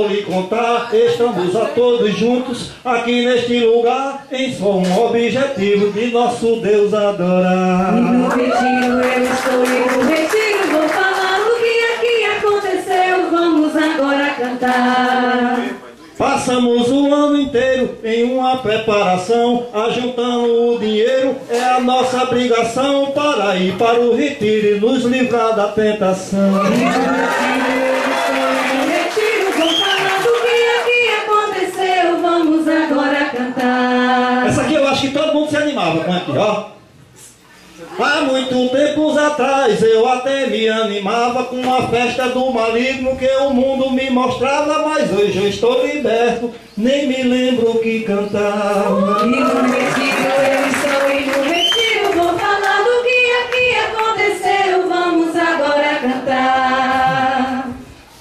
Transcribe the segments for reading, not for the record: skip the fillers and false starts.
vou lhe contar. Estamos a todos juntos aqui neste lugar, em só um objetivo de nosso Deus adorar. E no retiro eu estou, e no retiro vou falar o que aqui aconteceu. Vamos agora cantar. Passamos o ano inteiro em uma preparação, ajuntando o dinheiro, é a nossa obrigação para ir para o retiro e nos livrar da tentação. E no retiro vou falar do que aqui aconteceu. Vamos agora cantar. Essa aqui eu acho que todo mundo se animava com aqui, ó. Há muito tempos atrás eu até me animava com a festa do maligno que o mundo me mostrava, mas hoje eu estou liberto, nem me lembro o que cantava. E no retiro eu estou, e no retiro vou falar do que aqui aconteceu. Vamos agora cantar.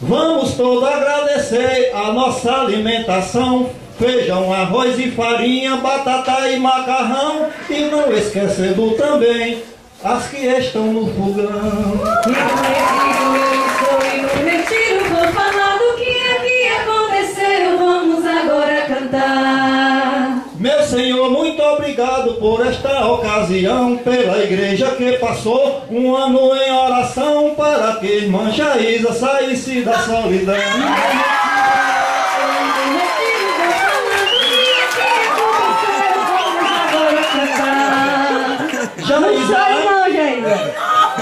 Vamos todos agradecer a nossa alimentação, feijão, arroz e farinha, batata e macarrão, e não esquecendo também as que estão no fogão. E no retiro eu estou, e no retiro vou falar do que aqui aconteceu. Vamos agora cantar. Meu Senhor, muito obrigado por esta ocasião, pela igreja que passou um ano em oração, para que irmã Jaísa saísse da solidão.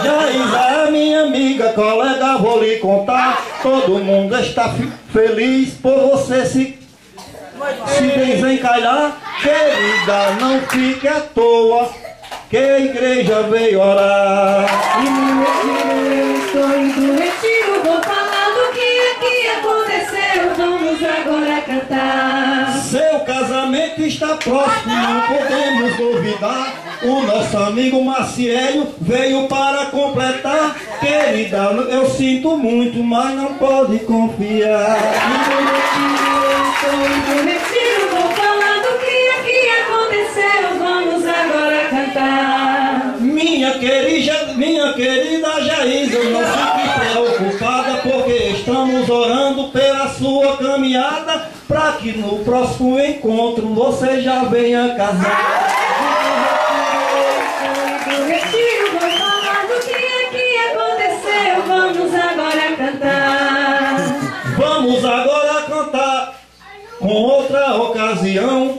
Jaísa, minha amiga, colega, vou lhe contar. Todo mundo está feliz por você se desencalhar. Querida, não fique à toa, que a igreja veio orar. E no retiro eu estou, e no retiro vou falar do que aqui aconteceu. Vamos agora cantar. Seu casamento está próximo, não podemos duvidar. O nosso amigo Maciel veio para completar. Querida, eu sinto muito, mas não pode confiar. E no retiro eu estou, e no retiro vou falar do que aqui aconteceu. Vamos agora cantar. Minha querida Jaísa, não fique preocupada, porque estamos orando pela sua caminhada, para que no próximo encontro você já venha casar. No retiro vou falar do que aqui aconteceu. Vamos agora cantar. Vamos agora cantar com outra ocasião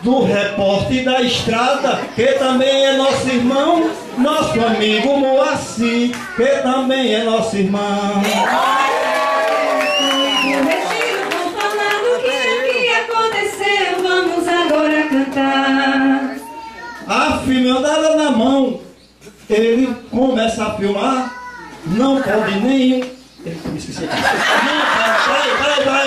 do repórter da estrada, que também é nosso irmão, nosso amigo Moacir, que também é nosso irmão. No retiro vou falar do que aqui aconteceu. Vamos agora cantar. A filmada na mão, ele começa a filmar, não pode nem... Esqueci aqui. Não pode, vai.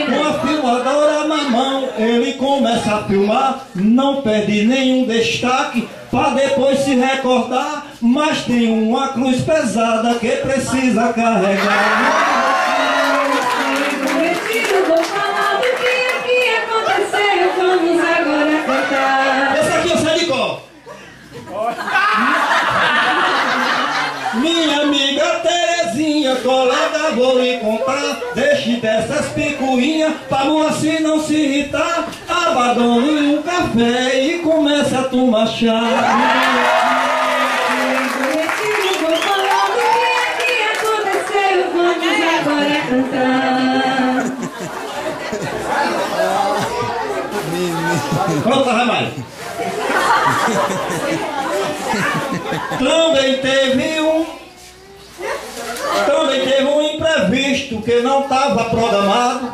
Com a filmadora na mão, ele começa a filmar, não perde nenhum destaque, para depois se recordar, mas tem uma cruz pesada que precisa carregar. No retiro vou falar do que aqui aconteceu. Vamos agora cantar. Esse aqui eu sei de cor. Minha amiga Terezinha, colega, vou lhe contar. Deixe dessas picuinhas, pra Moacir não se irritar. Abandone o café e comece a tomar chá. No retiro vou falar do que aqui aconteceu. Vamos agora cantar. Pronto, vai mais. Também teve um imprevisto que não estava programado.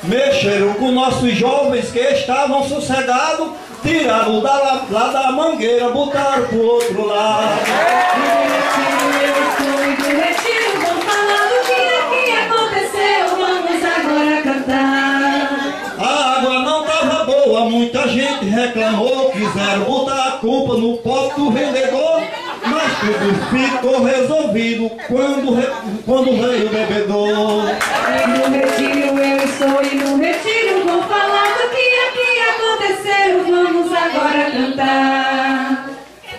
Mexeram com nossos jovens que estavam sossegados, tiraram lá da mangueira, botaram pro outro lado. No retiro vou falar do que aqui aconteceu. Vamos agora cantar. A água não estava boa, muita gente reclamou, quiseram botar a culpa no pote do vendedor, mas tudo ficou resolvido quando veio o bebedor. No retiro eu estou, e no retiro vou falar do que aqui aconteceu. Vamos agora cantar.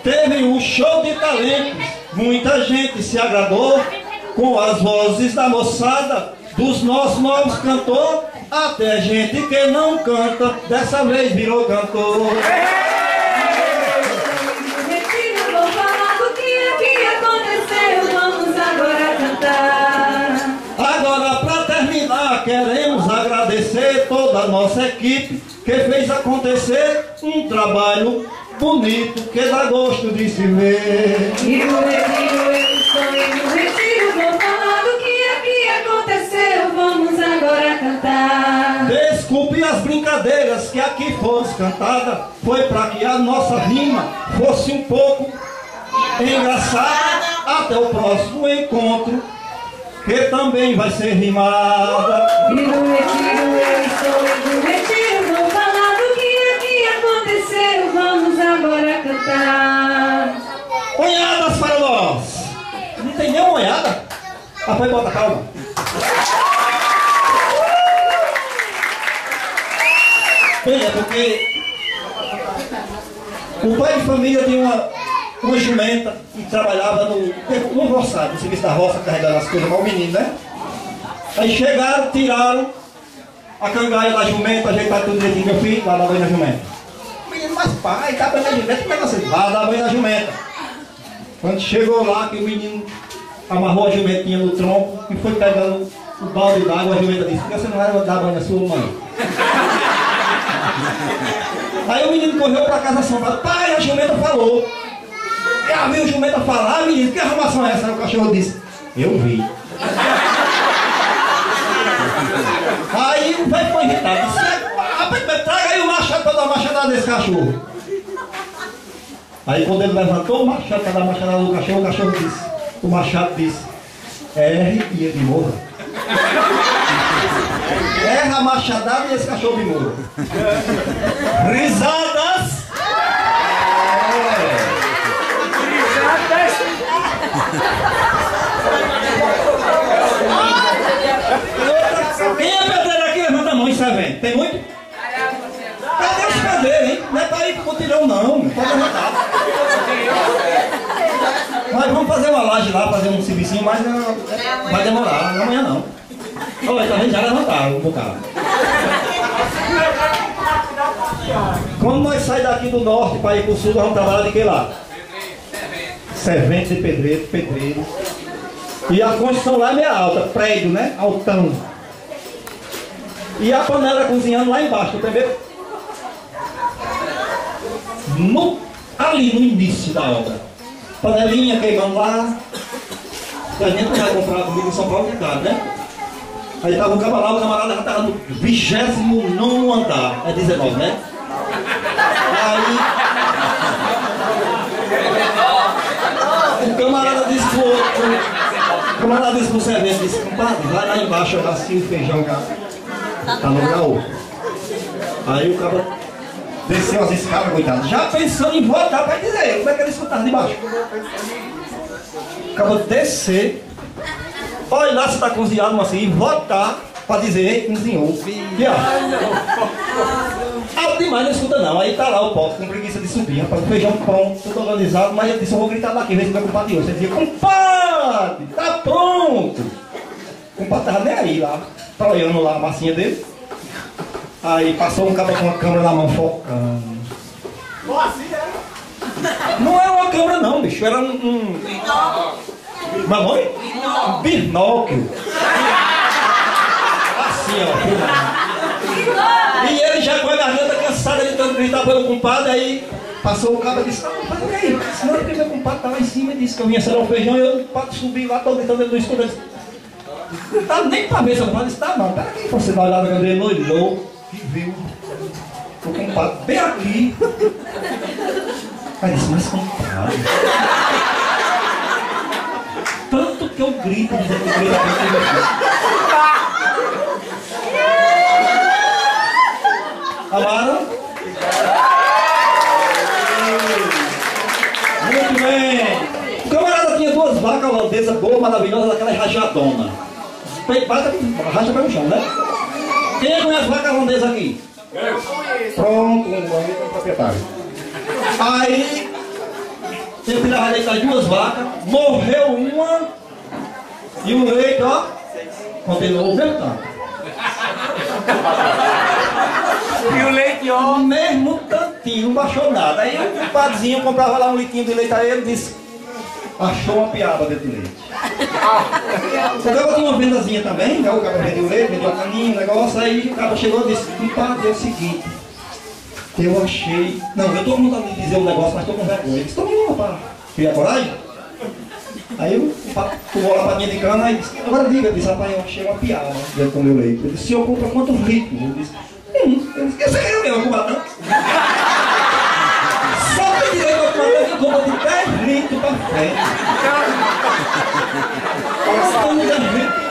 Teve um show de talentos Muita gente se agradou com as vozes da moçada, dos nossos novos cantores. Até gente que não canta, dessa vez virou cantor. Vou falar do que aqui aconteceu, vamos agora cantar. Agora, para terminar, queremos agradecer toda a nossa equipe que fez acontecer um trabalho bonito que dá gosto de se ver. E no retiro eu estou, e no retiro vou falar do que aqui aconteceu, vamos agora cantar. Desculpe as brincadeiras que aqui foram cantadas, foi para que a nossa rima fosse um pouco engraçada. Até o próximo encontro, que também vai ser rimada. E no retiro eu estou, e no retiro vou falar do que aqui aconteceu, vamos agora cantar. Unhadas para nós! Não tem nenhuma unhada? Ah, foi, bota, calma. Bem, é porque o pai de família tinha uma jumenta que trabalhava no roçado, no serviço da roça, carregando as coisas para o menino, né? Aí chegaram, tiraram a cangaia da jumenta, ajeitaram tudo direitinho, meu filho, lá dá banho na jumenta. O menino, mas pai, dá banho na jumenta, como é que você? Lá dá banho na jumenta. Quando chegou lá, que o menino amarrou a jumentinha no tronco e foi pegando o balde d'água, a jumenta disse: por que você não vai dar banho na sua mãe? Aí o menino correu para casa assim, falou: pai, a jumenta falou. Já viu a jumenta falar, menino? Que arrumação é essa? Aí o cachorro disse: eu vi. Aí o velho foi irritado: rapaz, traga aí o machado para dar uma machadada nesse cachorro. Aí quando ele levantou o machado para dar uma machadada no cachorro, o cachorro disse, o machado disse: erre e ele morra. Erra a machadada e esse cachorro me morra. Risadas! Quem é pedreiro aqui? Levanta a mão, isso é vento. Tem muito? Cadê os pedreiros, hein? Não é para ir pro mutirão, não. Pode levantar. Mas vamos fazer uma laje lá, fazer um servicinho, mas não, vai demorar. Não, amanhã não. Olha, tá vendo? Já levantaram um bocado. Quando nós saímos daqui do norte para ir pro sul, nós vamos trabalhar de que lá? Servente de pedreiro. E a construção lá é meio alta, prédio, né? Altão. E a panela cozinhando lá embaixo, entendeu? Ali no início da obra. Panelinha queimando lá. A gente não vai comprar comida em São Paulo de casa, né? Aí tava um camarada, o camarada já estava no 29º andar. É 19, né? Aí o camarada disse pro outro, o camarada disse pro servente, disse: compadre, vai lá embaixo, eu nasci o feijão já tá no gaúcho. Aí o cara desceu as escadas, coitado, já pensando em voltar para dizer como é que ele escutava de baixo. O cara descer, olha lá se está cozinhado assim, e voltar para dizer: ei, cozinhou. E ó, alto demais, não escuta não. Aí tá lá o pote com preguiça de subir, rapaz, o feijão pão, tudo organizado, mas ele disse: eu vou gritar daqui, vê se vai compadre de hoje. Ele dizia: compadre, tá pronto. O compadre tava nem aí lá, tá olhando lá a massinha dele. Aí passou um cara com uma câmera na mão focando. Não era uma câmera não, bicho, era um nome? Um binóculo. Assim, ó. E ele já com a garganta cansada de tanto gritar pelo compadre, aí passou o cara e disse: não, mas olha aí, senão porque meu compadre estava em cima e disse que eu vinha ser o feijão, e eu subi lá, tô gritando, ele não escuta. Não tá nem pra ver, seu compadre disse: tá não, peraí, você dá uma olhada quando ele olhou e viu o compadre bem aqui. Aí disse: mas compadre, tanto que eu grito, dizendo que eu grito aqui. Amaram? Muito bem. O camarada tinha duas vacas holandesas boas, maravilhosas, daquela rajadona. Racha para o chão, né? Quem conhece vaca holandesa aqui? Pronto, um proprietário. Aí Eu tirava leite das 2 vacas, morreu uma e o leite, ó, continuou aumentando. E o leite, ó? Mesmo tantinho, não baixou nada. Aí o padrinho comprava lá um litinho de leite a ele e disse: achou uma piaba dentro do leite. O cara tinha uma vendazinha também, né? O cara vendeu o leite, vendeu a caninha, o negócio. Aí o cara chegou e disse: compadre, é o seguinte, eu achei. Não, eu tô com vontade de dizer um negócio, mas tô com vergonha. Ele disse: toma uma para criar coragem. Aí eu pulou lá pra minha de cana e disse: agora diga, eu disse: rapaz, eu achei uma piaba dentro do meu leite. Ele disse: o senhor compra quantos litros? Eu disse: eu esqueci eu mesmo, compadre. Só tem direito ao compadre que compra de 10 litros pra frente. Estamos 10 litros.